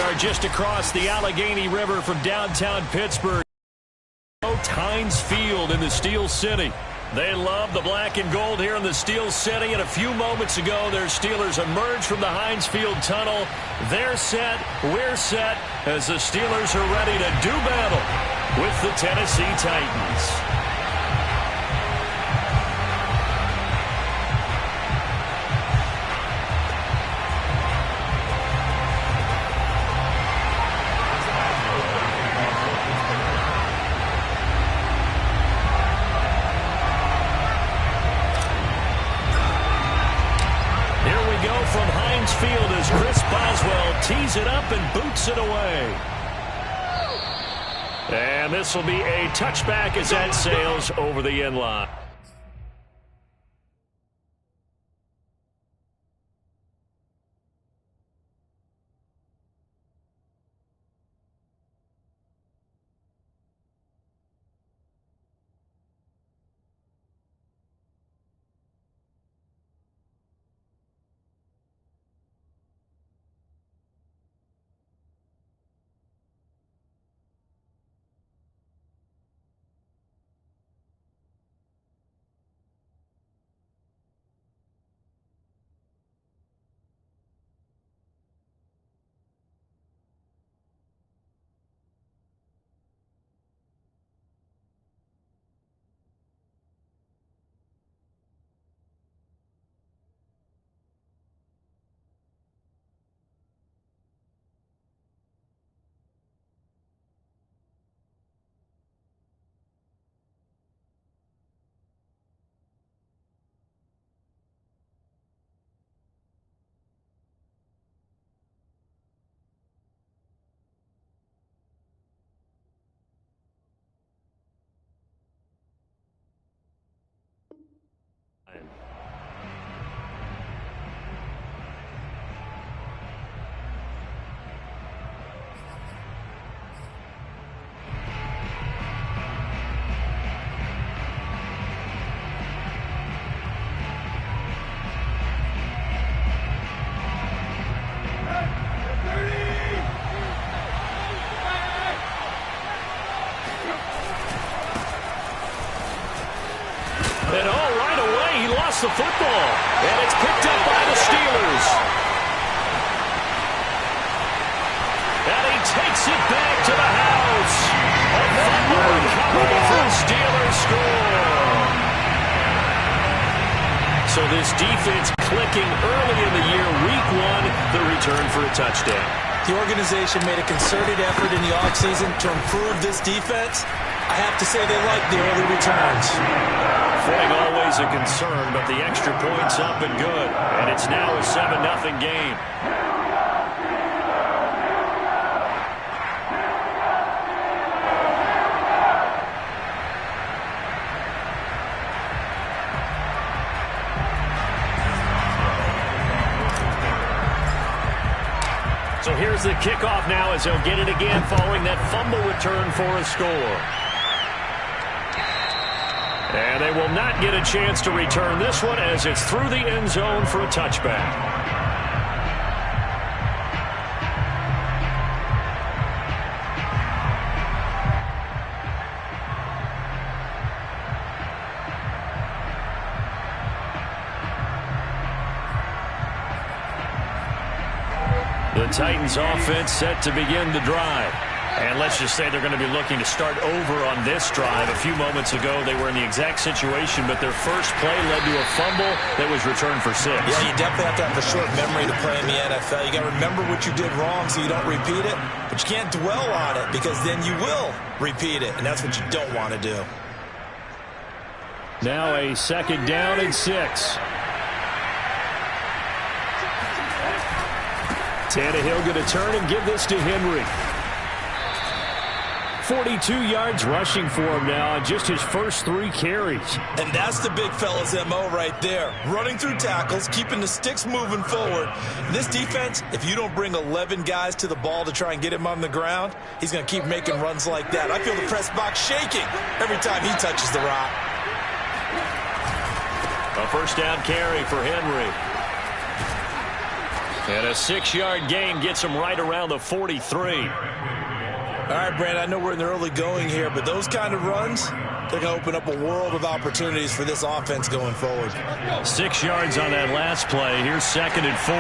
are just across the Allegheny River from downtown Pittsburgh. Heinz Field in the Steel City. They love the black and gold here in the Steel City, and a few moments ago, their Steelers emerged from the Heinz Field tunnel. They're set, we're set, as the Steelers are ready to do battle with the Tennessee Titans. From Heinz Field as Chris Boswell tees it up and boots it away. And this will be a touchback as that sails over the end line. And right away, he lost the football. And it's picked up by the Steelers. And he takes it back to the house. A fumble recovery for the Steelers score. So this defense clicking early in the year, week one, the return for a touchdown. The organization made a concerted effort in the offseason to improve this defense. I have to say they like the early returns. Footing always a concern, but the extra point's up and good. And it's now a 7-0 game. So here's the kickoff now as he'll get it again following that fumble return for a score. And they will not get a chance to return this one as it's through the end zone for a touchback. The Titans offense set to begin the drive. And let's just say they're going to be looking to start over on this drive. A few moments ago, they were in the exact situation, but their first play led to a fumble that was returned for 6. Yeah, you definitely have to have a short memory to play in the NFL. You got to remember what you did wrong so you don't repeat it, but you can't dwell on it because then you will repeat it, and that's what you don't want to do. Now a second down and 6. Tannehill going to turn and give this to Henry. 42 yards rushing for him now on just his first 3 carries. And that's the big fella's MO right there. Running through tackles, keeping the sticks moving forward. This defense, if you don't bring 11 guys to the ball to try and get him on the ground, he's going to keep making runs like that. I feel the press box shaking every time he touches the rock. A first down carry for Henry. And a 6-yard gain gets him right around the 43. All right, Brand, I know we're in the early going here, but those kind of runs, they're going to open up a world of opportunities for this offense going forward. 6 yards on that last play. Here's 2nd and 4.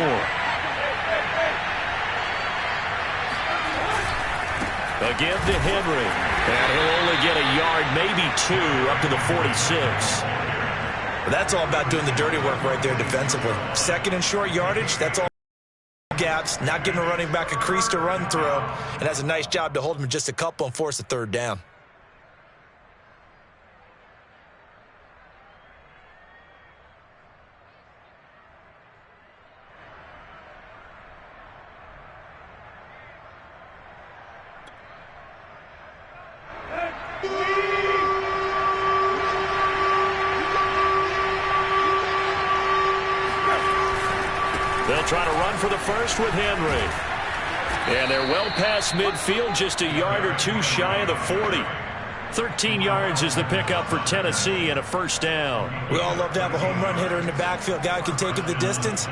Again to Henry. And he'll only get a yard, maybe 2, up to the 46. But that's all about doing the dirty work right there defensively. 2nd and short yardage, that's all gaps, not giving a running back a crease to run through, and has a nice job to hold him just a couple and force a 3rd down. They'll try to run for the first with Henry. And they're well past midfield, just a yard or 2 shy of the 40. 13 yards is the pickup for Tennessee and a 1st down. We all love to have a home run hitter in the backfield. Guy who can take it the distance.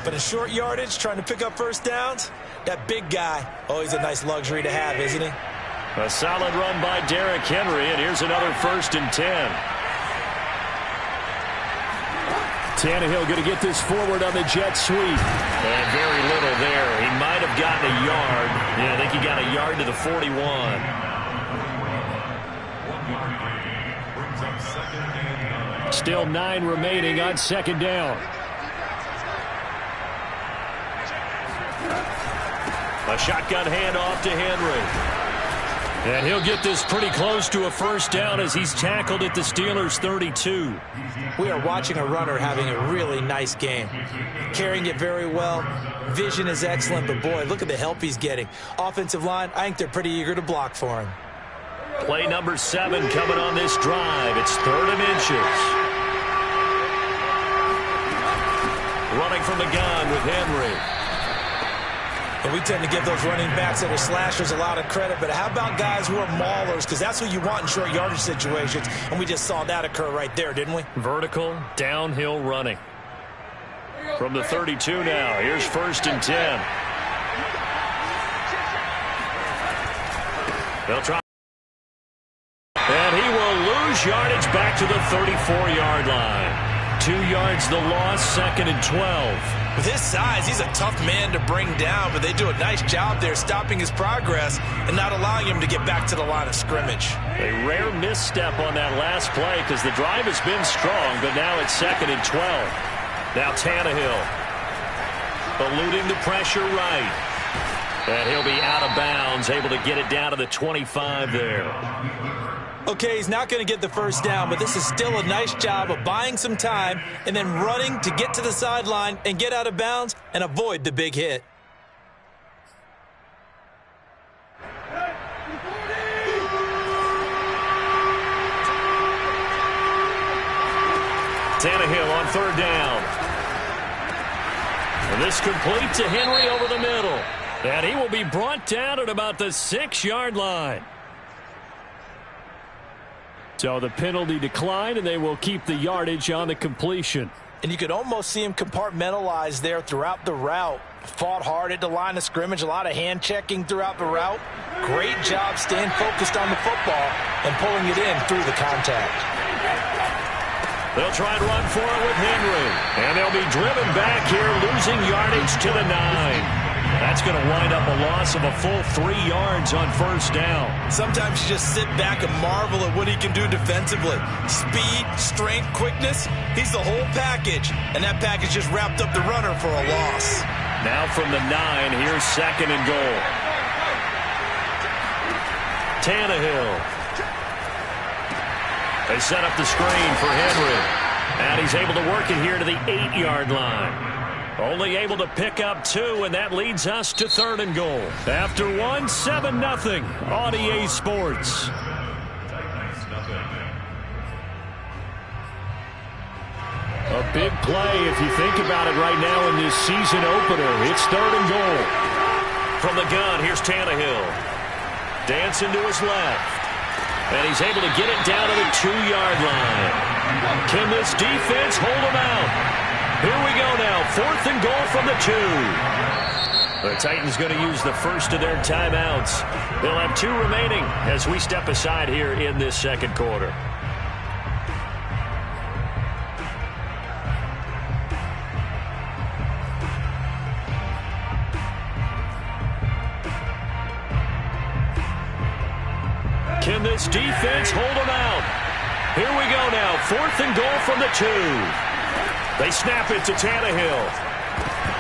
But in short yardage, trying to pick up 1st downs, that big guy, always a nice luxury to have, isn't he? A solid run by Derrick Henry, and here's another 1st and 10. Tannehill going to get this forward on the jet sweep. And very little there. He might have gotten a yard. Yeah, I think he got a yard to the 41. Still 9 remaining on 2nd down. A shotgun handoff to Henry. And he'll get this pretty close to a 1st down as he's tackled at the Steelers' 32. We are watching a runner having a really nice game. Carrying it very well. Vision is excellent, but boy, look at the help he's getting. Offensive line, I think they're pretty eager to block for him. Play number 7 coming on this drive. It's 3rd and inches. Running from the gun with Henry. And we tend to give those running backs that are slashers a lot of credit, but how about guys who are maulers? Because that's what you want in short yardage situations, and we just saw that occur right there, didn't we? Vertical, downhill running. From the 32 now, here's 1st and 10. They'll try. And he will lose yardage back to the 34-yard line. 2 yards the loss, 2nd and 12. With his size, he's a tough man to bring down, but they do a nice job there stopping his progress and not allowing him to get back to the line of scrimmage. A rare misstep on that last play because the drive has been strong, but now it's 2nd and 12. Now Tannehill eluding the pressure right. And he'll be out of bounds, able to get it down to the 25 there. Okay, he's not going to get the 1st down, but this is still a nice job of buying some time and then running to get to the sideline and get out of bounds and avoid the big hit. Tannehill on 3rd down. And this complete to Henry over the middle. And he will be brought down at about the 6-yard line. So the penalty declined, and they will keep the yardage on the completion. And you could almost see him compartmentalize there throughout the route. Fought hard at the line of scrimmage, a lot of hand checking throughout the route. Great job staying focused on the football and pulling it in through the contact. They'll try and run for it with Henry. And they'll be driven back here, losing yardage to the 9. That's going to wind up a loss of a full 3 yards on 1st down. Sometimes you just sit back and marvel at what he can do defensively. Speed, strength, quickness, he's the whole package. And that package just wrapped up the runner for a loss. Now from the 9, here's 2nd and goal. Tannehill. They set up the screen for Henry. And he's able to work it here to the 8-yard line. Only able to pick up 2, and that leads us to 3rd and goal. After 1, 7-0 on EA Sports. A big play if you think about it right now in this season opener. It's 3rd and goal. From the gun, here's Tannehill. Dancing to his left. And he's able to get it down to the 2-yard line. Can this defense hold him out? Here we go now. 4th and goal from the 2. The Titans going to use the first of their timeouts. They'll have 2 remaining as we step aside here in this second quarter. Can this defense hold them out? Here we go now. 4th and goal from the 2. They snap it to Tannehill.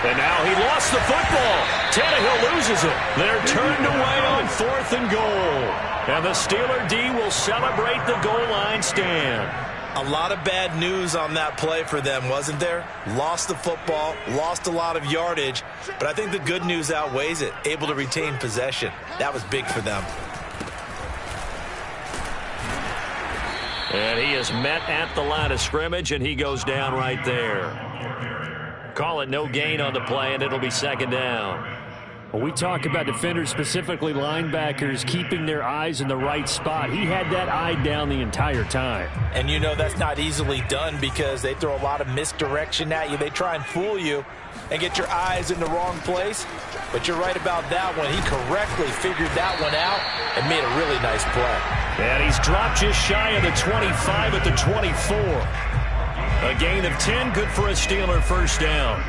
And now he lost the football. Tannehill loses it. They're turned away on 4th and goal. And the Steeler D will celebrate the goal line stand. A lot of bad news on that play for them, wasn't there? Lost the football, lost a lot of yardage, but I think the good news outweighs it. Able to retain possession. That was big for them. And he is met at the line of scrimmage, and he goes down right there. Call it no gain on the play, and it'll be second down. Well, we talk about defenders, specifically linebackers, keeping their eyes in the right spot. He had that eye down the entire time. And you know that's not easily done because they throw a lot of misdirection at you. They try and fool you and get your eyes in the wrong place. But you're right about that one. He correctly figured that one out and made a really nice play. And he's dropped just shy of the 25 at the 24. A gain of 10, good for a Steeler first down.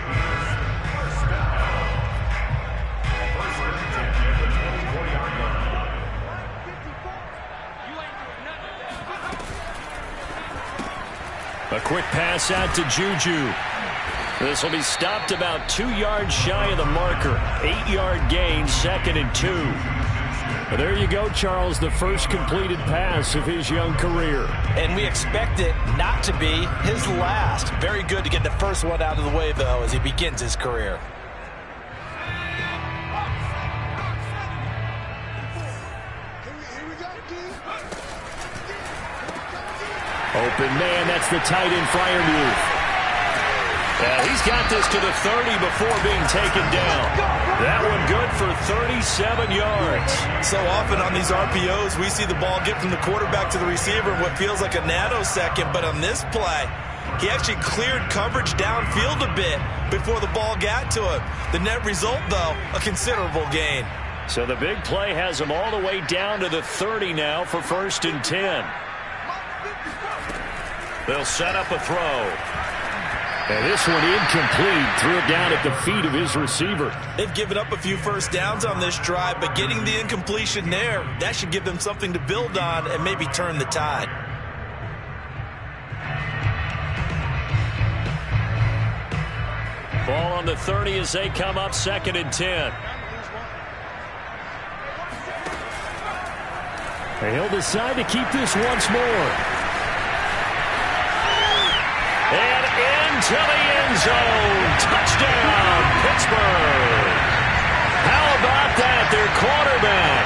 A quick pass out to Juju. This will be stopped about 2 yards shy of the marker. 8-yard gain, 2nd and 2. Well, there you go, Charles, the first completed pass of his young career. And we expect it not to be his last. Very good to get the first one out of the way, though, as he begins his career. Open man, that's the tight end Freiermuth. He's got this to the 30 before being taken down. That one good for 37 yards. So often on these RPOs, we see the ball get from the quarterback to the receiver in what feels like a nanosecond. But on this play, he actually cleared coverage downfield a bit before the ball got to him. The net result, though, a considerable gain. So the big play has him all the way down to the 30 now for 1st and 10. They'll set up a throw. And this one incomplete. Threw it down at the feet of his receiver. They've given up a few first downs on this drive, but getting the incompletion there, that should give them something to build on and maybe turn the tide. Ball on the 30 as they come up 2nd and 10. And he'll decide to keep this once more. And into the end zone. Touchdown, Pittsburgh. How about that? Their quarterback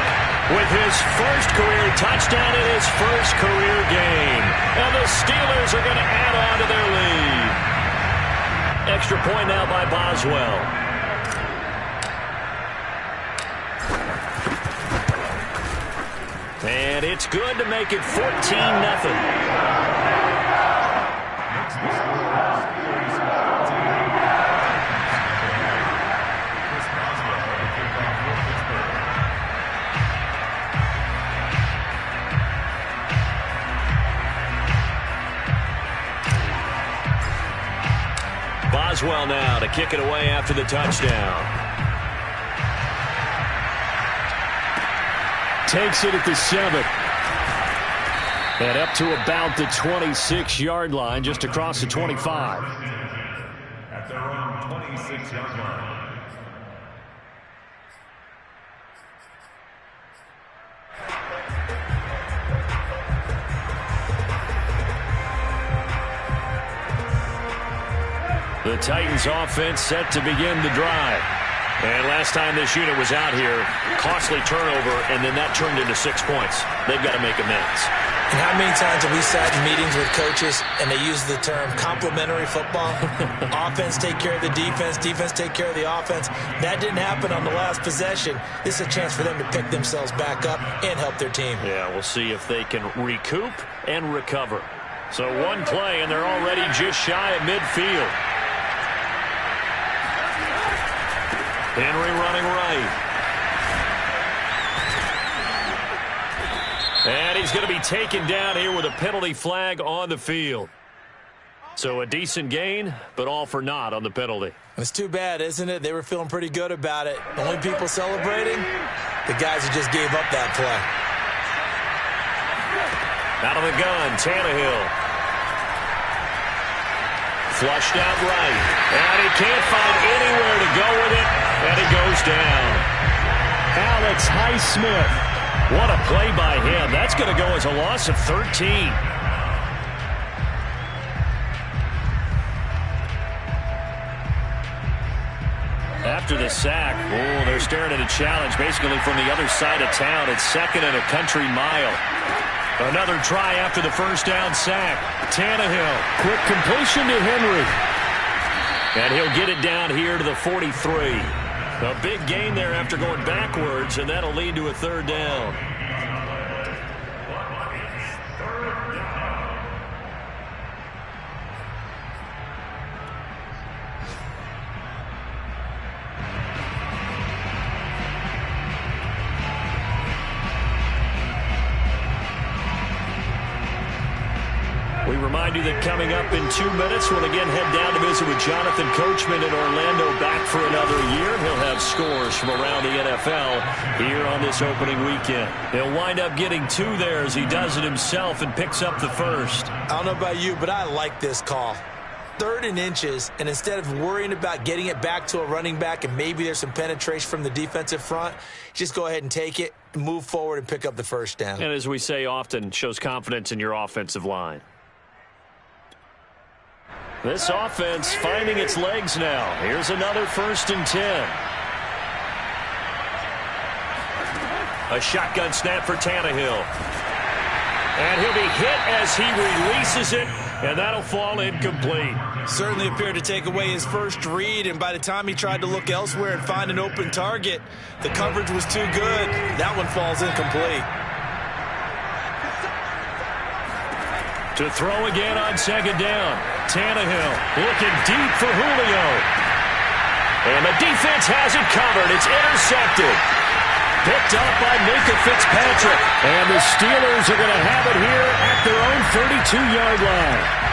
with his first career touchdown in his first career game. And the Steelers are going to add on to their lead. Extra point now by Boswell. And it's good to make it 14-0. Boswell now to kick it away after the touchdown. Takes it at the 7. And up to about the 26-yard line, just across the 25. At their own 26-yard line. The Titans offense set to begin the drive. And last time this unit was out here, costly turnover, and then that turned into 6 points. They've got to make amends. And how many times have we sat in meetings with coaches and they use the term complementary football? Offense take care of the defense, defense take care of the offense. That didn't happen on the last possession. This is a chance for them to pick themselves back up and help their team. Yeah, we'll see if they can recoup and recover. So one play, and they're already just shy of midfield. Henry running right. And he's going to be taken down here with a penalty flag on the field. So a decent gain, but all for naught on the penalty. It's too bad, isn't it? They were feeling pretty good about it. The only people celebrating, the guys who just gave up that play. Out of the gun, Tannehill. Flushed out right. And he can't find anywhere to go with it. And he goes down. Alex Highsmith. What a play by him. That's going to go as a loss of 13. After the sack, they're staring at a challenge basically from the other side of town. It's 2nd and a country mile. Another try after the first down sack. Tannehill. Quick completion to Henry. And he'll get it down here to the 43. A big gain there after going backwards, and that'll lead to a 3rd down. We remind you that coming up in 2 minutes, we'll again head down to visit with Jonathan Coachman in Orlando, back for another year. He'll have scores from around the NFL here on this opening weekend. He'll wind up getting 2 there as he does it himself and picks up the first. I don't know about you, but I like this call. 3rd and inches, and instead of worrying about getting it back to a running back and maybe there's some penetration from the defensive front, just go ahead and take it, move forward, and pick up the first down. And as we say often, shows confidence in your offensive line. This offense finding its legs now. Here's another 1st and 10. A shotgun snap for Tannehill. And he'll be hit as he releases it, and that'll fall incomplete. Certainly appeared to take away his first read, and by the time he tried to look elsewhere and find an open target, the coverage was too good. That one falls incomplete. To throw again on 2nd down. Tannehill looking deep for Julio. And the defense has it covered. It's intercepted. Picked up by Minkah Fitzpatrick. And the Steelers are going to have it here at their own 32-yard line.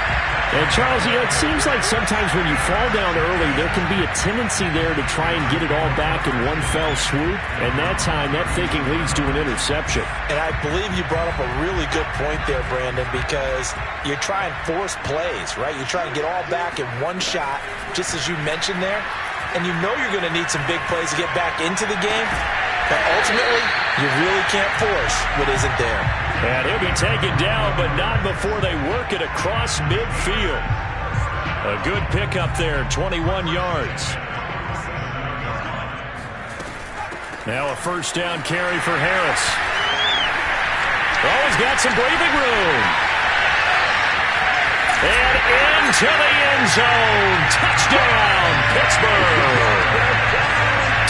And, Charles, it seems like sometimes when you fall down early, there can be a tendency there to try and get it all back in one fell swoop. And that time, that thinking leads to an interception. And I believe you brought up a really good point there, Brandon, because you're trying force plays, right? You're trying to get all back in one shot, just as you mentioned there. And you know you're going to need some big plays to get back into the game. But ultimately, you really can't force what isn't there. And he'll be taken down, but not before they work it across midfield. A good pickup there, 21 yards. Now a 1st down carry for Harris. Oh, he's got some breathing room. And into the end zone. Touchdown, Pittsburgh.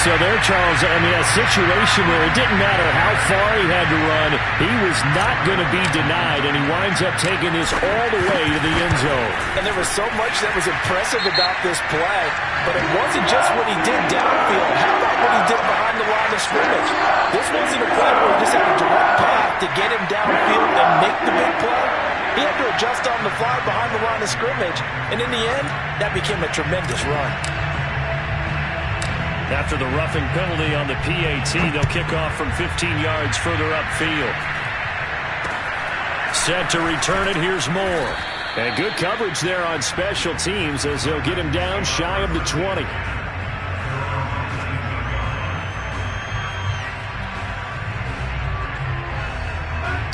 So there, Charles, I mean, a situation where it didn't matter how far he had to run, he was not going to be denied, and he winds up taking this all the way to the end zone. And there was so much that was impressive about this play, but it wasn't just what he did downfield. How about what he did behind the line of scrimmage? This wasn't a play where he just had a direct path to get him downfield and make the big play. He had to adjust on the fly behind the line of scrimmage, and in the end, that became a tremendous run. After the roughing penalty on the PAT, they'll kick off from 15 yards further upfield. Set to return it, here's Moore. And good coverage there on special teams as they'll get him down shy of the 20.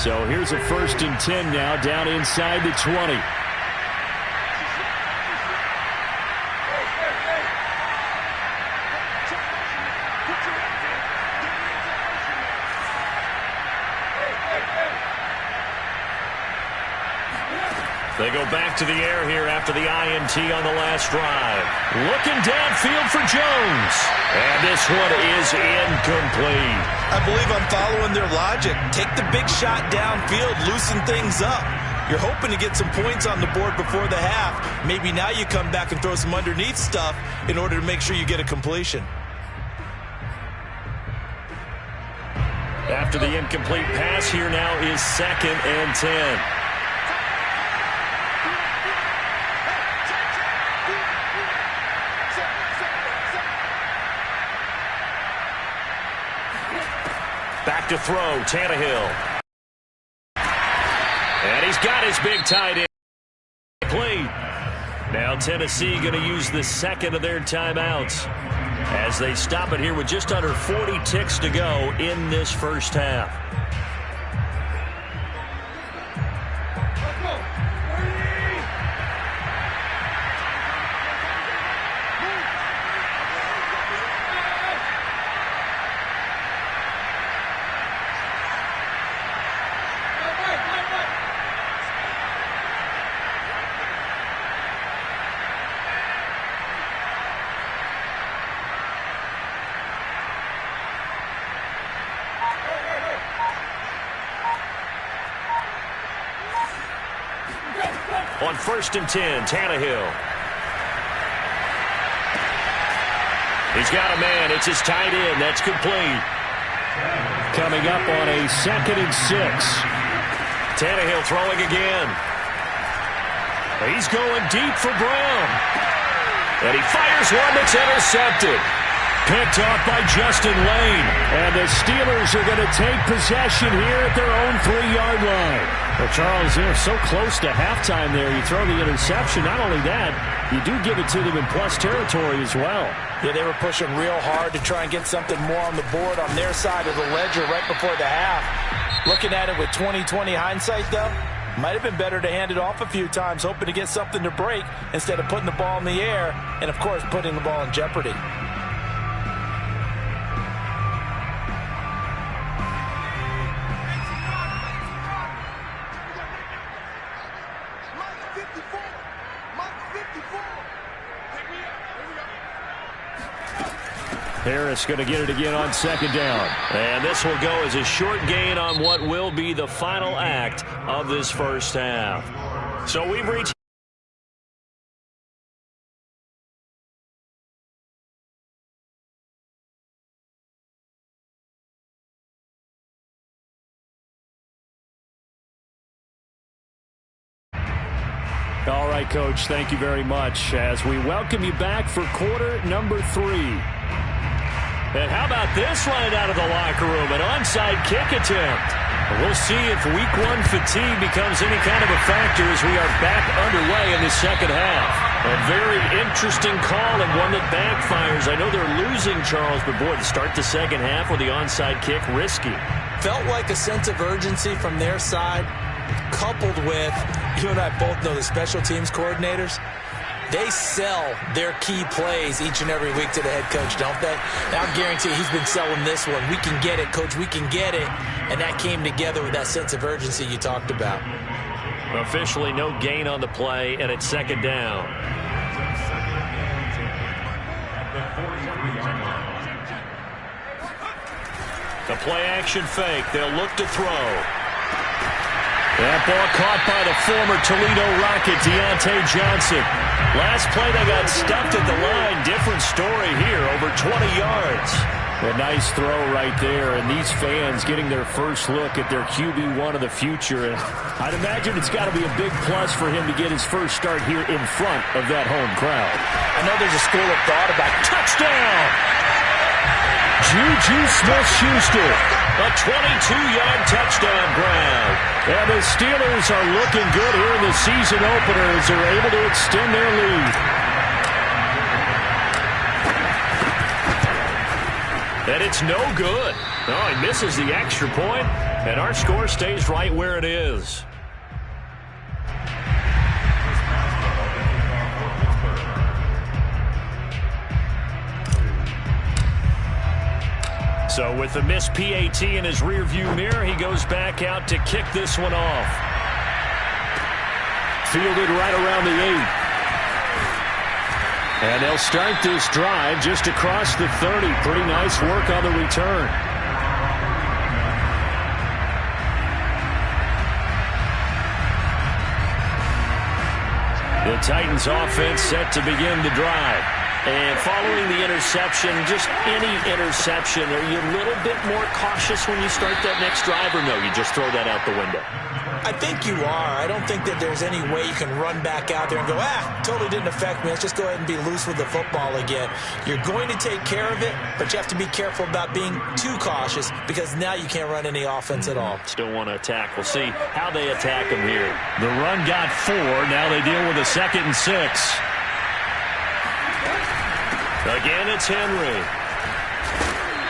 So here's a 1st and 10 now, down inside the 20. They go back to the air here after the INT on the last drive. Looking downfield for Jones. And this one is incomplete. I believe I'm following their logic. Take the big shot downfield, loosen things up. You're hoping to get some points on the board before the half. Maybe now you come back and throw some underneath stuff in order to make sure you get a completion. After the incomplete pass, here now is 2nd and 10. Back to throw, Tannehill. And he's got his big tight end. Complete. Now Tennessee going to use the second of their timeouts as they stop it here with just under 40 ticks to go in this first half. On 1st and 10, Tannehill. He's got a man. It's his tight end. That's complete. Coming up on a 2nd and 6. Tannehill throwing again. He's going deep for Brown. And he fires one that's intercepted. Picked off by Justin Lane. And the Steelers are going to take possession here at their own 3-yard line. Well, Charles, they're so close to halftime there. You throw the interception. Not only that, you do give it to them in plus territory as well. Yeah, they were pushing real hard to try and get something more on the board on their side of the ledger right before the half. Looking at it with 20/20 hindsight, though, might have been better to hand it off a few times, hoping to get something to break instead of putting the ball in the air and, of course, putting the ball in jeopardy. Harris going to get it again on 2nd down. And this will go as a short gain on what will be the final act of this first half. So we've reached... All right, Coach, thank you very much as we welcome you back for quarter number 3. And how about this right out of the locker room? An onside kick attempt. We'll see if week 1 fatigue becomes any kind of a factor as we are back underway in the second half. A very interesting call and one that backfires. I know they're losing, Charles, but boy, to start the second half with the onside kick, risky. Felt like a sense of urgency from their side, coupled with, you and I both know the special teams coordinators. They sell their key plays each and every week to the head coach, don't they? Now, I guarantee he's been selling this one. We can get it, Coach. We can get it. And that came together with that sense of urgency you talked about. Officially no gain on the play, and it's 2nd down. The play action fake. They'll look to throw. That ball caught by the former Toledo Rocket, Deontay Johnson. Last play, they got stuffed at the line. Different story here, over 20 yards. A nice throw right there, and these fans getting their first look at their QB1 of the future. And I'd imagine it's got to be a big plus for him to get his first start here in front of that home crowd. I know there's a school of thought about touchdown. Juju Smith-Schuster, a 22-yard touchdown grab. And the Steelers are looking good here in the season opener as they're able to extend their lead. And it's no good. Oh, he misses the extra point, and our score stays right where it is. So with the missed PAT in his rearview mirror, he goes back out to kick this one off. Fielded right around the 8. And they'll start this drive just across the 30. Pretty nice work on the return. The Titans offense set to begin the drive. And following the interception, just any interception, are you a little bit more cautious when you start that next drive, or no, you just throw that out the window? I think you are. I don't think that there's any way you can run back out there and go, totally didn't affect me. Let's just go ahead and be loose with the football again. You're going to take care of it, but you have to be careful about being too cautious because now you can't run any offense at all. Still want to attack. We'll see how they attack them here. The run got 4. Now they deal with a 2nd and 6. Again, it's Henry.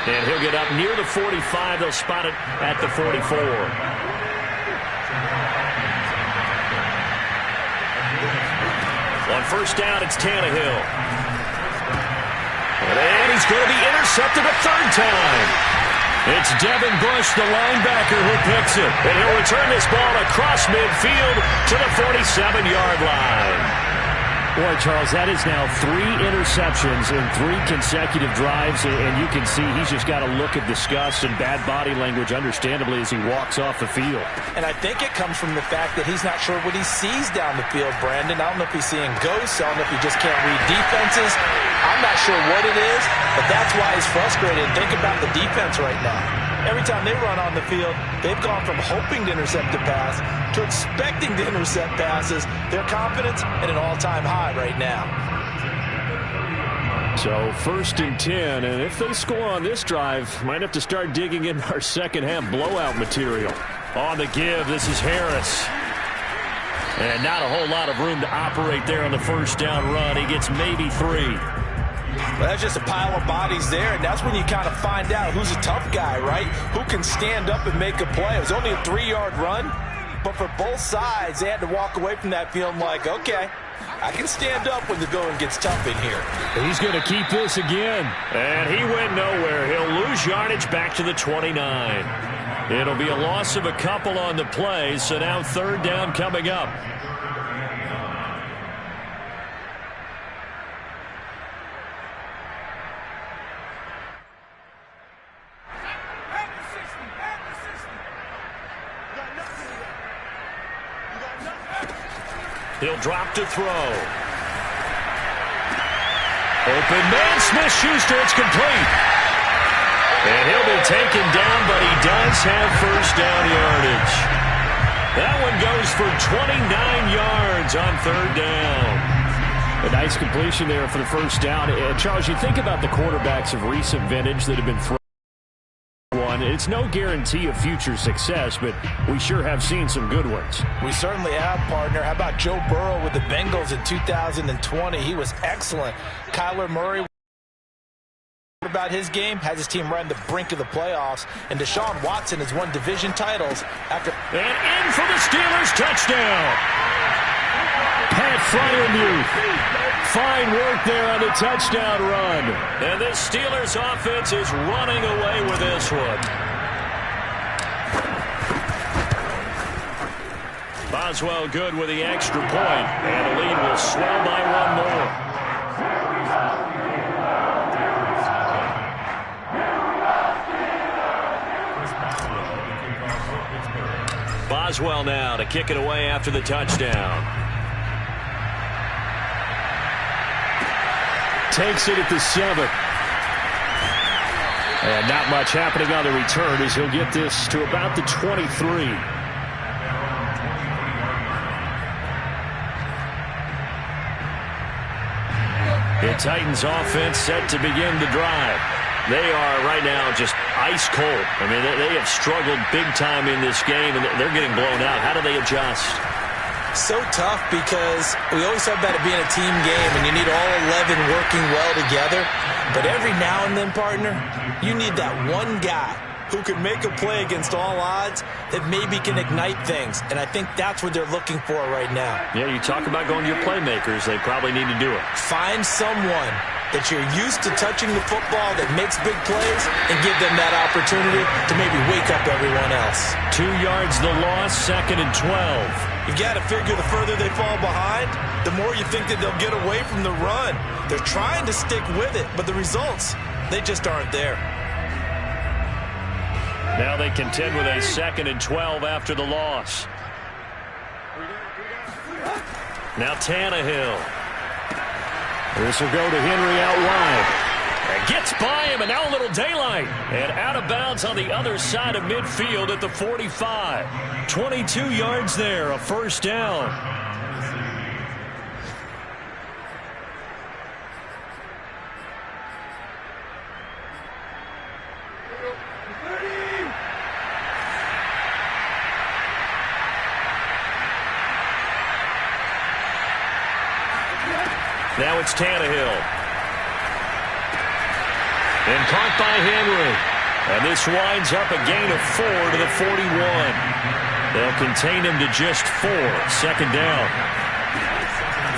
And he'll get up near the 45. They'll spot it at the 44. On first down, it's Tannehill. And he's going to be intercepted a 3rd time. It's Devin Bush, the linebacker, who picks it. And he'll return this ball across midfield to the 47-yard line. Boy, Charles, that is now 3 interceptions in 3 consecutive drives, and you can see he's just got a look of disgust and bad body language, understandably, as he walks off the field. And I think it comes from the fact that he's not sure what he sees down the field, Brandon. I don't know if he's seeing ghosts. I don't know if he just can't read defenses. I'm not sure what it is, but that's why he's frustrated. Think about the defense right now. Every time they run on the field, they've gone from hoping to intercept a pass to expecting to intercept passes. Their confidence at an all-time high right now. So 1st and 10, and if they score on this drive, might have to start digging in our second-half blowout material. On the give, this is Harris. And not a whole lot of room to operate there on the first down run. He gets maybe 3. Well, that's just a pile of bodies there, and that's when you kind of find out who's a tough guy, right? Who can stand up and make a play. It was only a 3-yard run, but for both sides, they had to walk away from that feeling like, okay, I can stand up when the going gets tough in here. He's going to keep this again. And he went nowhere. He'll lose yardage back to the 29. It'll be a loss of a couple on the play, so now 3rd down coming up. He'll drop to throw. Open man, Smith-Schuster, it's complete. And he'll be taken down, but he does have first down yardage. That one goes for 29 yards on 3rd down. A nice completion there for the first down. And Charles, you think about the quarterbacks of recent vintage that have been thrown. It's no guarantee of future success, but we sure have seen some good ones. We certainly have, partner. How about Joe Burrow with the Bengals in 2020? He was excellent. Kyler Murray, about his game, has his team right on the brink of the playoffs. And Deshaun Watson has won division titles after... And in for the Steelers, touchdown! Pat Freiermuth. Fine work there on the touchdown run. And this Steelers offense is running away with this one. Boswell good with the extra point, and the lead will swell by 1 more. Boswell now to kick it away after the touchdown. Takes it at the 7. And not much happening on the return as he'll get this to about the 23. The Titans offense set to begin the drive. They are right now just ice cold. I mean, they have struggled big time in this game, and they're getting blown out. How do they adjust? So tough because we always talk about it being a team game and you need all 11 working well together. But every now and then, partner, you need that one guy who can make a play against all odds that maybe can ignite things. And I think that's what they're looking for right now. Yeah, you talk about going to your playmakers. They probably need to do it. Find someone that you're used to touching the football that makes big plays and give them that opportunity to maybe wake up everyone else. 2 yards the loss, 2nd and 12. You've got to figure the further they fall behind, the more you think that they'll get away from the run. They're trying to stick with it, but the results, they just aren't there. Now they contend with a 2nd and 12 after the loss. Now Tannehill. This will go to Henry out wide. And gets by him, and now a little daylight. And out of bounds on the other side of midfield at the 45. 22 yards there, a first down. Now it's Tannehill. And caught by Henry. And this winds up a gain of 4 to the 41. They'll contain him to just 4. Second down.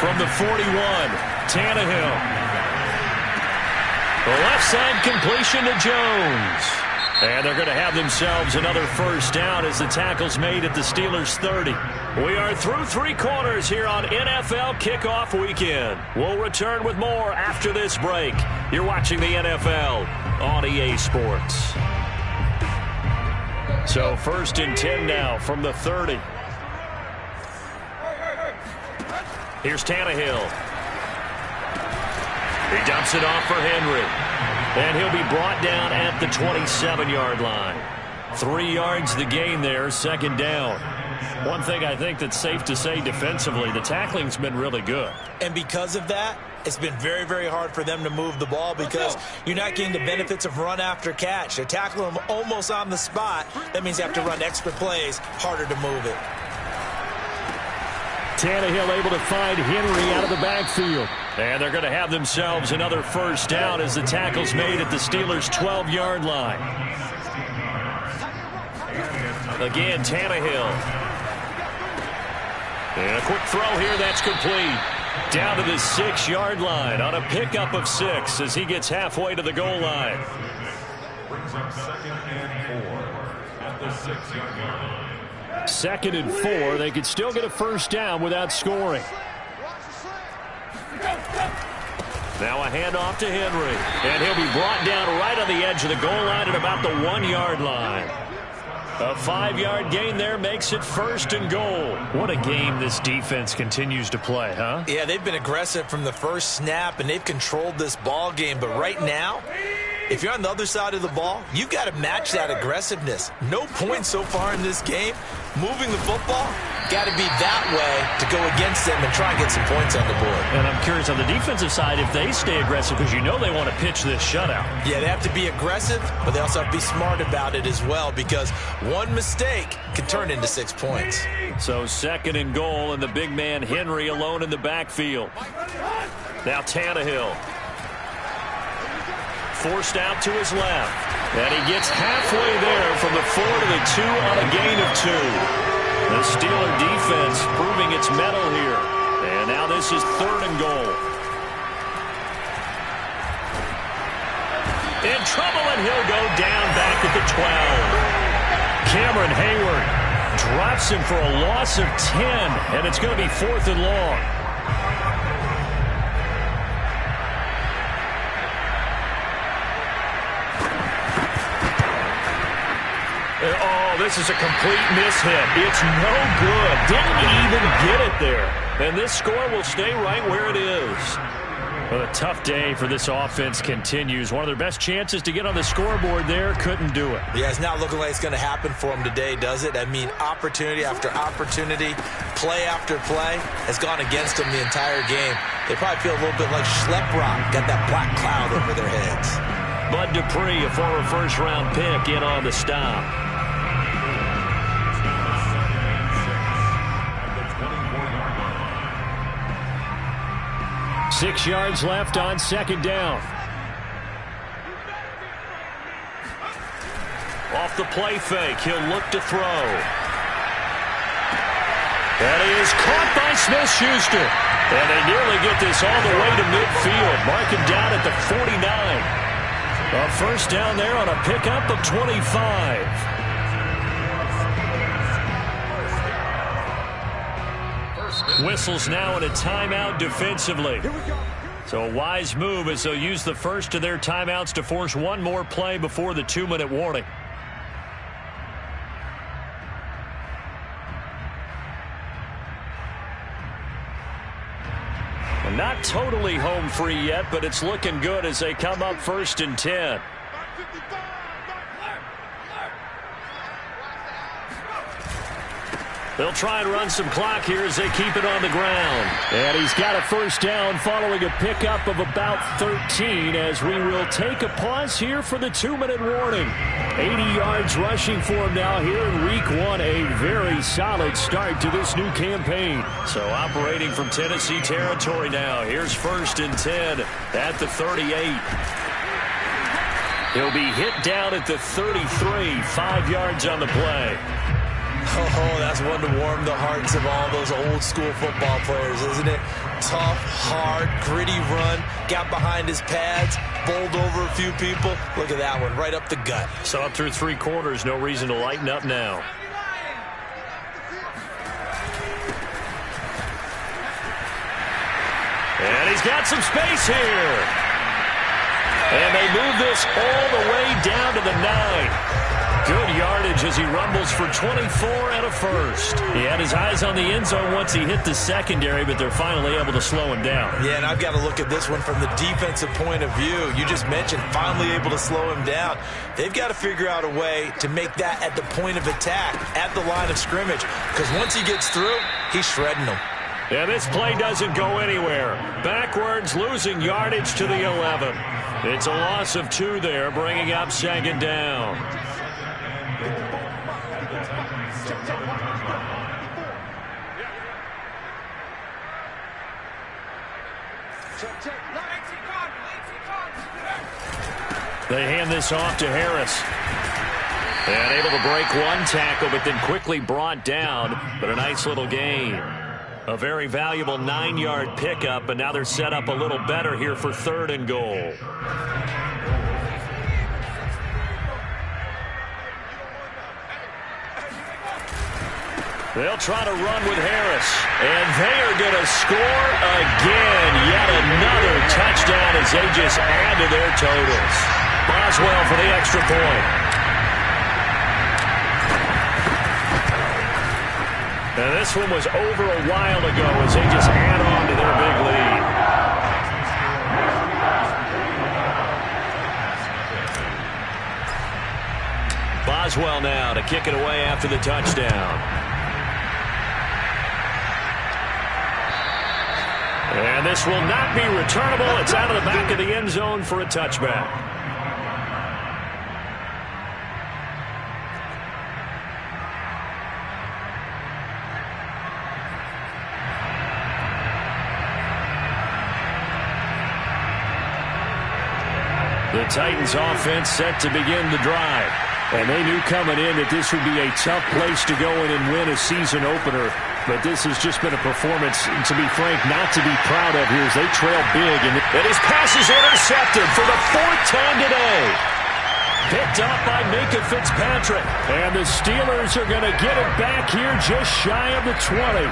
From the 41, Tannehill. The left side completion to Jones. And they're going to have themselves another first down as the tackle's made at the Steelers' 30. We are through 3 quarters here on NFL Kickoff Weekend. We'll return with more after this break. You're watching the NFL on EA Sports. So 1st and 10 now from the 30. Here's Tannehill. He dumps it off for Henry. And he'll be brought down at the 27-yard line. 3 yards the gain there, second down. One thing I think that's safe to say defensively, the tackling's been really good. And because of that, it's been very, very hard for them to move the ball because you're not getting the benefits of run after catch. They're tackling them almost on the spot. That means you have to run extra plays, harder to move it. Tannehill able to find Henry out of the backfield. And they're going to have themselves another first down as the tackle's made at the Steelers' 12-yard line. Again, Tannehill. And a quick throw here, that's complete. Down to the 6-yard line on a pickup of 6 as he gets halfway to the goal line. Brings up 2nd and 4 at the 6-yard line. 2nd and 4. They could still get a first down without scoring. Now a handoff to Henry. And he'll be brought down right on the edge of the goal line at about the 1-yard line. A 5-yard gain there makes it 1st and goal. What a game this defense continues to play, huh? Yeah, they've been aggressive from the first snap, and they've controlled this ball game. But right now, if you're on the other side of the ball, you've got to match that aggressiveness. No points so far in this game. Moving the football, got to be that way to go against them and try and get some points on the board. And I'm curious on the defensive side if they stay aggressive because you know they want to pitch this shutout. Yeah, they have to be aggressive, but they also have to be smart about it as well because one mistake can turn into 6 points. So 2nd and goal, and the big man Henry alone in the backfield. Now Tannehill. Forced out to his left. And he gets halfway there from the 4 to the 2 on a gain of 2. The Steeler defense proving its mettle here. And now this is 3rd and goal. In trouble, and he'll go down back at the 12. Cameron Hayward drops him for a loss of 10, and it's going to be 4th and long. Oh, this is a complete mishit. It's no good. Didn't even get it there. And this score will stay right where it is. Well, a tough day for this offense continues. One of their best chances to get on the scoreboard there, couldn't do it. Yeah, it's not looking like it's going to happen for them today, does it? I mean, opportunity after opportunity, play after play has gone against them the entire game. They probably feel a little bit like Schlep Rock, got that black cloud over their heads. Bud Dupree, a former first-round pick, in on the stop. 6 yards left on 2nd down. Off the play fake, he'll look to throw. And he is caught by Smith-Schuster. And they nearly get this all the way to midfield. Mark him down at the 49. A first down there on a pickup of 25. Whistles now in a timeout defensively. So a wise move as they'll use the first of their timeouts to force one more play before the 2-minute warning. Not totally home free yet, but it's looking good as they come up 1st and 10. They'll try and run some clock here as they keep it on the ground. And he's got a first down following a pickup of about 13 as we will take a pause here for the 2-minute warning. 80 yards rushing for him now here in week 1. A very solid start to this new campaign. So operating from Tennessee territory now. Here's 1st and 10 at the 38. He'll be hit down at the 33, 5 yards on the play. Oh, that's one to warm the hearts of all those old school football players, isn't it? Tough, hard, gritty run, got behind his pads, bowled over a few people. Look at that one, right up the gut. So up through 3 quarters, no reason to lighten up now. And he's got some space here. And they move this all the way down to the 9. Good yardage as he rumbles for 24 and a first. He had his eyes on the end zone once he hit the secondary, but they're finally able to slow him down. Yeah, and I've got to look at this one from the defensive point of view. You just mentioned finally able to slow him down. They've got to figure out a way to make that at the point of attack, at the line of scrimmage, because once he gets through, he's shredding them. Yeah, this play doesn't go anywhere. Backwards, losing yardage to the 11. It's a loss of 2 there, bringing up 2nd down. They hand this off to Harris. And able to break 1 tackle, but then quickly brought down. But a nice little gain. A very valuable 9-yard pickup, and now they're set up a little better here for 3rd and goal. They'll try to run with Harris. And they are going to score again. Yet another touchdown as they just add to their totals. Boswell for the extra point. And this one was over a while ago as they just add on to their big lead. Boswell now to kick it away after the touchdown. And this will not be returnable. It's out of the back of the end zone for a touchback. The Titans offense set to begin the drive. And they knew coming in that this would be a tough place to go in and win a season opener. But this has just been a performance, to be frank, not to be proud of here as they trail big. And his pass is intercepted for the 4th time today. Picked up by Minkah Fitzpatrick. And the Steelers are going to get it back here just shy of the 20.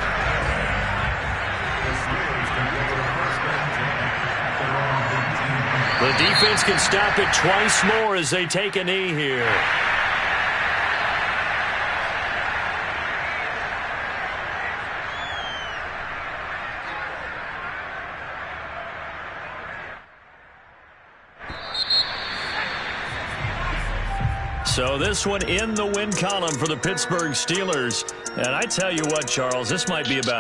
The defense can stop it twice more as they take a knee here. So this one in the win column for the Pittsburgh Steelers. And I tell you what, Charles, this might be about